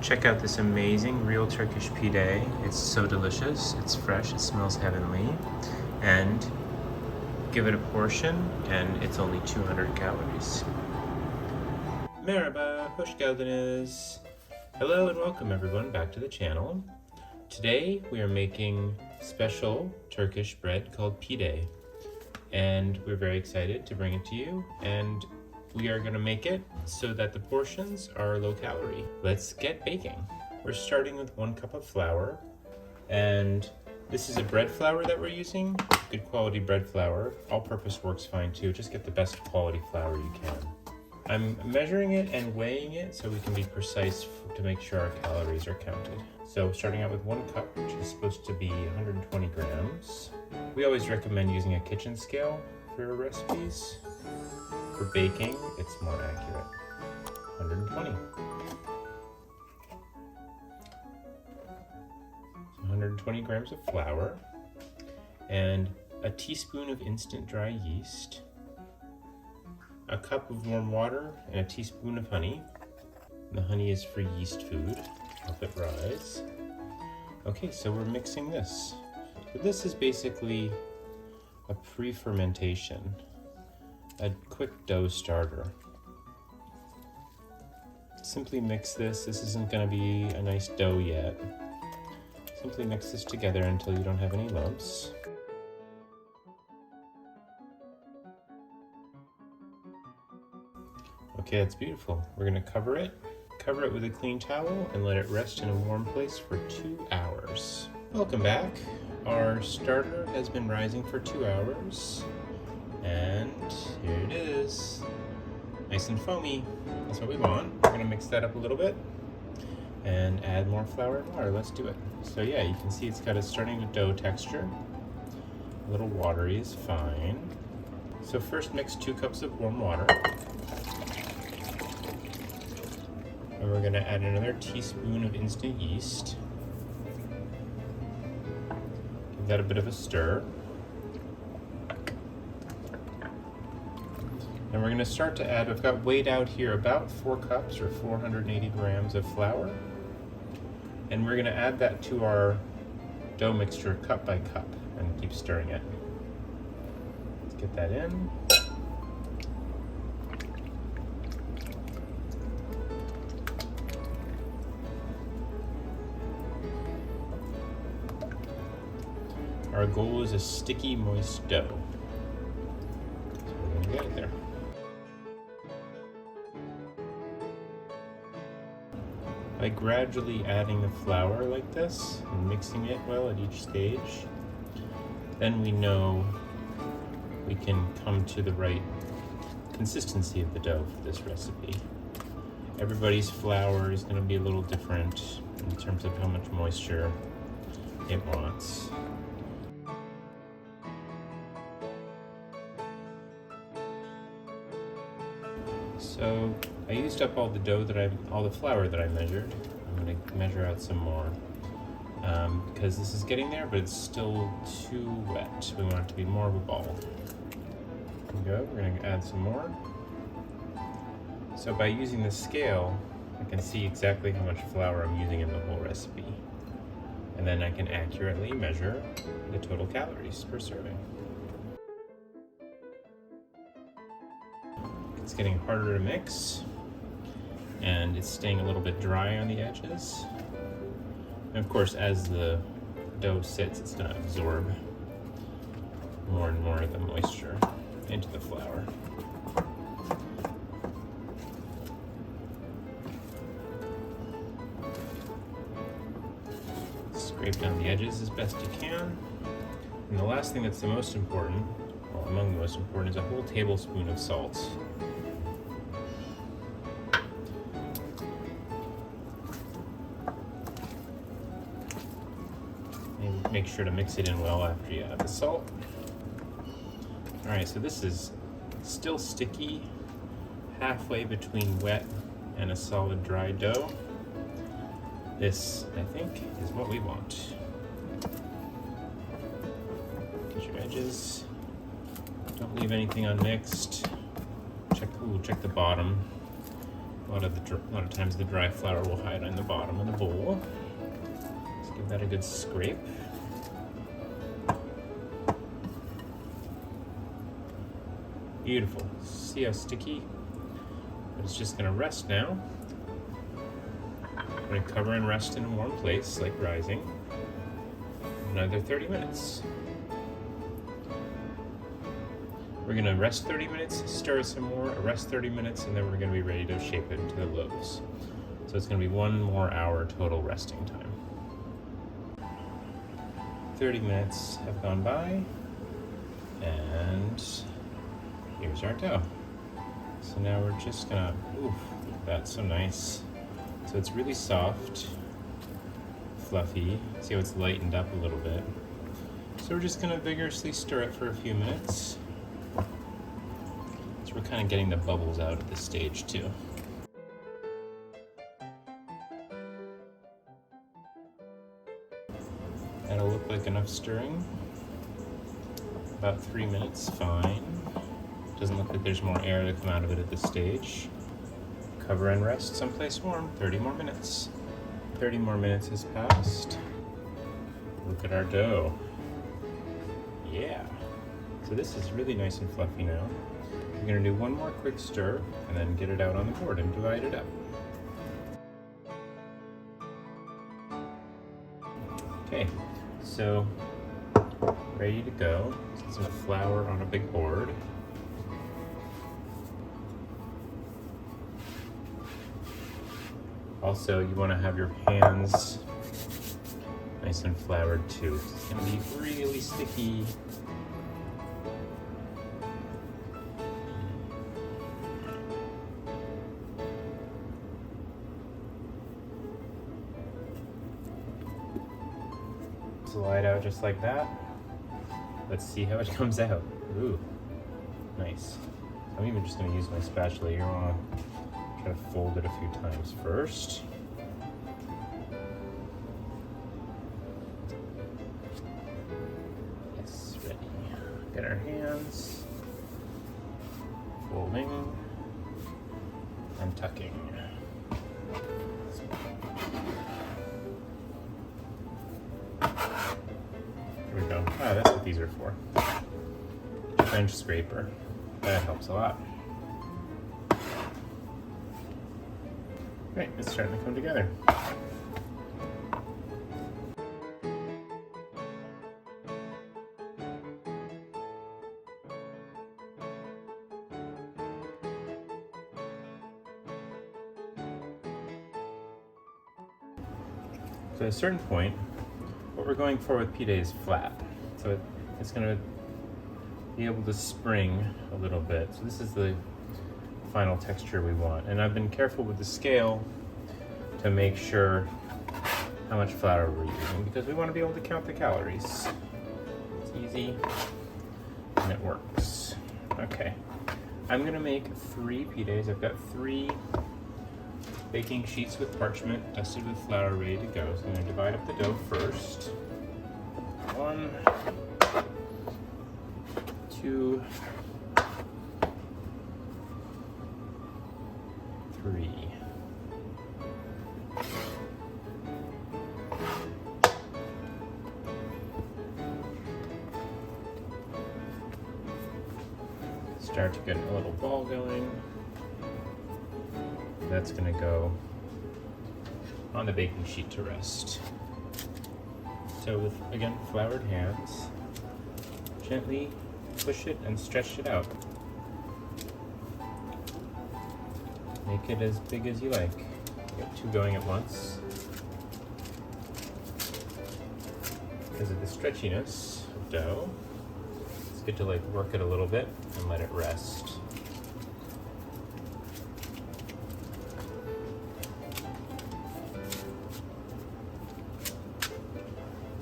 Check out this amazing real Turkish pide. It's so delicious, it's fresh, it smells heavenly. And give it a portion and it's only 200 calories. Merhaba, hoş geldiniz. Hello and welcome everyone back to the channel. Today we are making special Turkish bread called pide. And we're very excited to bring it to you. And we are gonna make it so that the portions are low calorie. Let's get baking. We're starting with 1 cup of flour. And this is a bread flour that we're using. Good quality bread flour. All-purpose works fine too. Just get the best quality flour you can. I'm measuring it and weighing it so we can be precise to make sure our calories are counted. So starting out with 1 cup, which is supposed to be 120 grams. We always recommend using a kitchen scale for your recipes. For baking, it's more accurate. 120. So 120 grams of flour and a teaspoon of instant dry yeast, a cup of warm water, and a teaspoon of honey. The honey is for yeast food, help it rise. Okay, so we're mixing this. So this is basically a pre-fermentation, a quick dough starter. Simply mix this. This isn't going to be a nice dough yet. Simply mix this together until you don't have any lumps. Okay, that's beautiful. We're going to cover it with a clean towel and let it rest in a warm place for 2 hours. Welcome back. Our starter has been rising for 2 hours. And here it is. Nice and foamy. That's what we want. We're going to mix that up a little bit and add more flour and water. Let's do it. So yeah, you can see it's got a starting to dough texture. A little watery is fine. So first mix 2 cups of warm water. And we're going to add another teaspoon of instant yeast. Give that a bit of a stir. And we're going to start to add, I've got weighed out here about 4 cups or 480 grams of flour. And we're going to add that to our dough mixture cup by cup and keep stirring it. Let's get that in. Our goal is a sticky, moist dough. So we're going to get it there. By gradually adding the flour like this and mixing it well at each stage, then we know we can come to the right consistency of the dough for this recipe. Everybody's flour is going to be a little different in terms of how much moisture it wants. So I used up all the all the flour that I measured. I'm going to measure out some more because this is getting there, but it's still too wet. We want it to be more of a ball. There we go. We're going to add some more. So by using the scale, I can see exactly how much flour I'm using in the whole recipe, and then I can accurately measure the total calories per serving. It's getting harder to mix, and it's staying a little bit dry on the edges. And of course, as the dough sits, it's going to absorb more and more of the moisture into the flour. Scrape down the edges as best you can. And the last thing that's the most important, well, among the most important, is a whole tablespoon of salt. Make sure to mix it in well after you add the salt. Alright, so this is still sticky, halfway between wet and a solid dry dough. This, I think, is what we want. Get your edges. Don't leave anything unmixed. Check the bottom. A lot of times the dry flour will hide on the bottom of the bowl. Let's give that a good scrape. Beautiful. See how sticky? But it's just gonna rest now. I'm gonna cover and rest in a warm place, like rising. Another 30 minutes. We're gonna rest 30 minutes, stir some more, rest 30 minutes, and then we're gonna be ready to shape it into the loaves. So it's gonna be 1 more hour total resting time. 30 minutes have gone by, and here's our dough. So now we're just gonna, oof, that's so nice. So it's really soft, fluffy. See how it's lightened up a little bit. So we're just gonna vigorously stir it for a few minutes. So we're kind of getting the bubbles out at this stage too. That'll look like enough stirring. About 3 minutes, fine. Doesn't look like there's more air to come out of it at this stage. Cover and rest someplace warm, 30 more minutes. 30 more minutes has passed. Look at our dough. Yeah. So this is really nice and fluffy now. We're gonna do one more quick stir and then get it out on the board and divide it up. Okay, so ready to go. Some flour on a big board. Also, you want to have your hands nice and floured too. It's going to be really sticky. Slide out just like that. Let's see how it comes out. Ooh, nice. I'm even just going to use my spatula here. I want to try to fold it a few times first. Yes, ready. Get our hands. Folding and tucking. Here we go. Ah, that's what these are for. Bench scraper. That helps a lot. Great, it's starting to come together. So at a certain point, what we're going for with pide is flat. So it's going to be able to spring a little bit. So this is the final texture we want. And I've been careful with the scale to make sure how much flour we're using because we want to be able to count the calories. It's easy and it works. Okay, I'm gonna make 3 pides. I've got 3 baking sheets with parchment dusted with flour ready to go. So I'm gonna divide up the dough first. 1, 2, 3. Start to get a little ball going. That's going to go on the baking sheet to rest. So with, again, floured hands, gently push it and stretch it out. Make it as big as you like. Get 2 going at once. Because of the stretchiness of dough, it's good to work it a little bit and let it rest.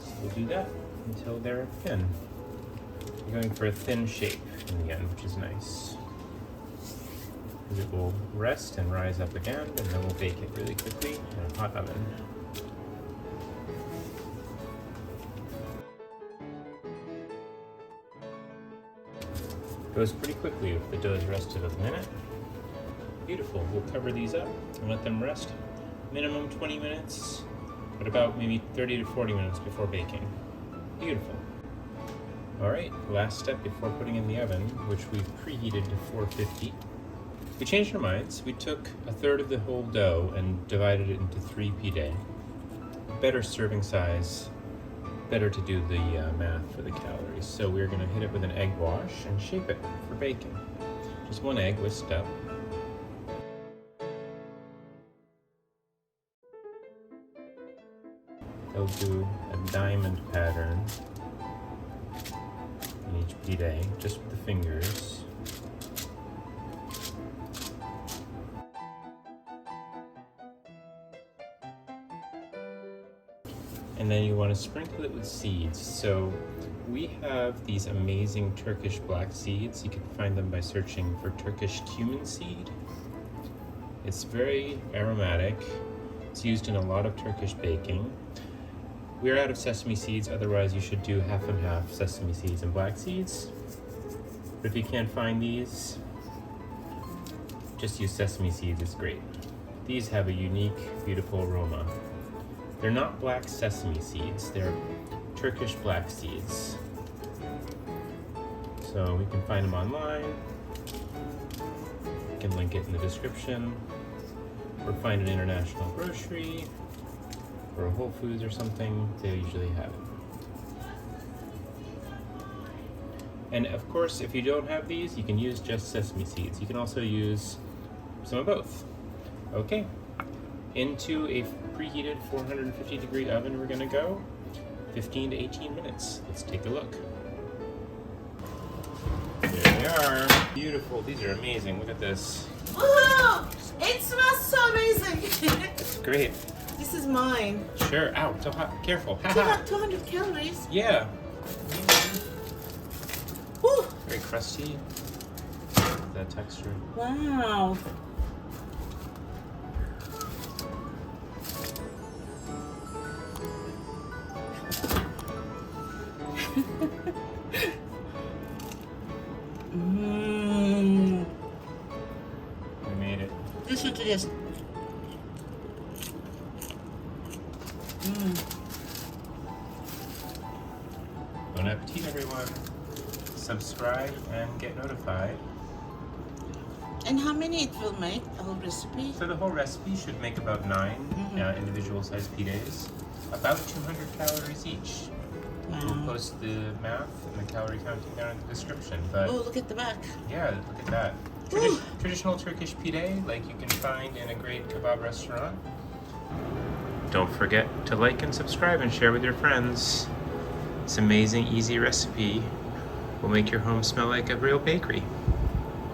So we'll do that until they're thin. We're going for a thin shape in the end, which is nice. It will rest and rise up again, and then we'll bake it really quickly in a hot oven. It goes pretty quickly if the dough is rested a minute. beautiful. We'll cover these up and let them rest minimum 20 minutes, but about maybe 30 to 40 minutes before baking. Beautiful. All right, last step before putting in the oven, which we've preheated to 450. We changed our minds. We took a third of the whole dough and divided it into 3 pide. Better serving size, better to do the math for the calories. So we're gonna hit it with an egg wash and shape it for baking. Just 1 egg whisked up. They'll do a diamond pattern in each pide, just with the fingers. And then you want to sprinkle it with seeds. So we have these amazing Turkish black seeds. You can find them by searching for Turkish cumin seed. It's very aromatic. It's used in a lot of Turkish baking. We're out of sesame seeds, otherwise you should do half and half sesame seeds and black seeds. But if you can't find these, just use sesame seeds, it's great. These have a unique, beautiful aroma. They're not black sesame seeds, they're Turkish black seeds. So we can find them online. We can link it in the description, or find an international grocery, or a Whole Foods or something, they usually have it. And of course, if you don't have these, you can use just sesame seeds. You can also use some of both. Okay, into a preheated 450 degree oven we're gonna go, 15 to 18 minutes. Let's take a look. There they are, beautiful. These are amazing, look at this. Woohoo! It smells so amazing. It's great. This is mine. Sure, ow, so hot, careful. 200 calories. Yeah. Woo! Very crusty, that texture. Wow. We made it. Listen to this. Bon appetit, everyone. Subscribe and get notified. And how many it will make, the whole recipe? So the whole recipe should make about 9 individual sized pides, about 200 calories each. We'll Wow. post the math and the calorie counting down in the description. But Oh, look at the back. yeah, look at that. Ooh. Traditional Turkish pide, like you can find in a great kebab restaurant. Don't forget to like and subscribe and share with your friends. This amazing, easy recipe will make your home smell like a real bakery.